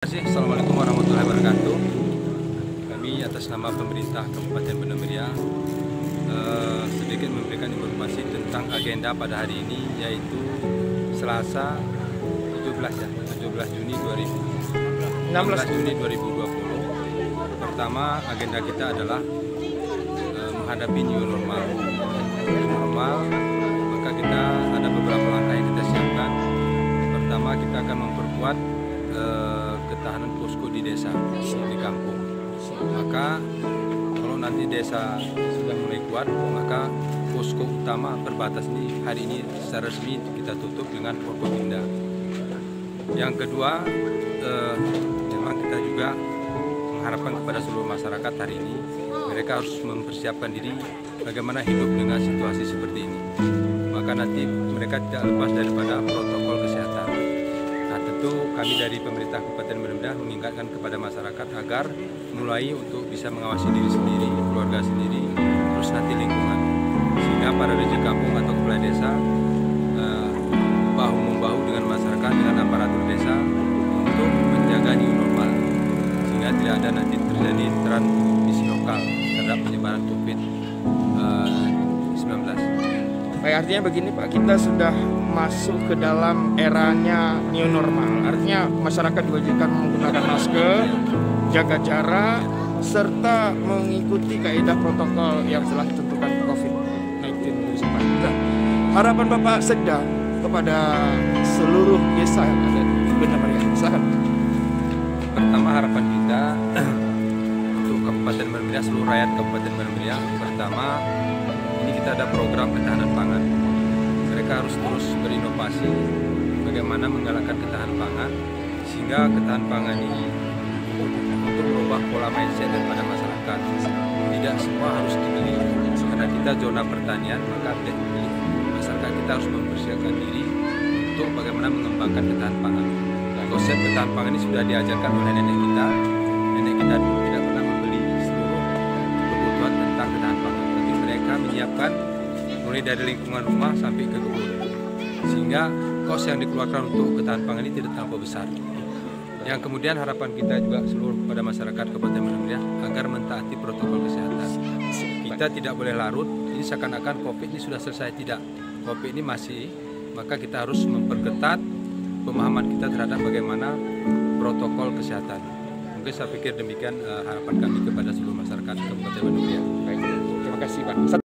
Assalamualaikum warahmatullahi wabarakatuh. Kami atas nama pemerintah Kabupaten Bener Meriah sedikit memberikan informasi tentang agenda pada hari ini, yaitu Selasa 17 Juni 2020. Pertama, agenda kita adalah menghadapi new normal. Maka kita ada beberapa langkah yang kita siapkan. Pertama, kita akan memperkuat ketahanan posko di desa, di kampung. Maka kalau nanti desa sudah mulai kuat, maka posko utama berbatas ini hari ini secara resmi kita tutup dengan Forkopimda. Yang kedua, memang kita juga mengharapkan kepada seluruh masyarakat hari ini mereka harus mempersiapkan diri bagaimana hidup dengan situasi seperti ini. Maka nanti mereka tidak lepas daripada protokol kesehatan. Nah, tentu kami dari pemerintah Kabupaten Bener Meriah mengingatkan kepada masyarakat agar mulai untuk bisa mengawasi diri sendiri, keluarga sendiri, terus nanti lingkungan. Sehingga para rejim kampung atau kepala desa bahu-membahu dengan masyarakat, dengan aparatur desa untuk menjaga new normal. Sehingga tidak ada nanti terjadi transmisi lokal terhadap penyebaran COVID-19. Baik, artinya begini Pak, kita sudah masuk ke dalam eranya new normal. Artinya masyarakat diwajibkan menggunakan masker, jaga jarak, serta mengikuti kaidah protokol yang telah ditentukan COVID-19. Nah, harapan Bapak Sekda kepada seluruh desa yang ada di Bener Meriah. Silakan. Pertama, harapan kita untuk Kabupaten Bener Meriah, seluruh rakyat Kabupaten Bener Meriah. Pertama, ini kita ada program ketahanan pangan. Mereka harus terus berinovasi bagaimana menggalakkan ketahanan pangan, sehingga ketahanan pangan ini untuk merubah pola mindset daripada masyarakat. Tidak semua harus dibeli, karena kita zona pertanian, maka tidak dibeli. Masyarakat kita harus mempersiapkan diri untuk bagaimana mengembangkan ketahanan pangan. Konsep ketahanan pangan ini sudah diajarkan oleh nenek kita. Nenek kita dulu tidak pernah membeli seluruh kebutuhan tentang ketahanan pangan, tapi mereka menyiapkan mulai dari lingkungan rumah sampai ke kebun, sehingga kos yang dikeluarkan untuk ketahanan pangan ini tidak terlalu besar. Yang kemudian harapan kita juga seluruh kepada masyarakat Kabupaten Bener Meriah agar mentaati protokol kesehatan. Kita tidak boleh larut, ini seakan-akan COVID ini sudah selesai. Tidak, COVID ini masih, maka kita harus memperketat pemahaman kita terhadap bagaimana protokol kesehatan. Mungkin saya pikir demikian harapan kami kepada seluruh masyarakat Kabupaten Bener Meriah. Baik, terima kasih Pak.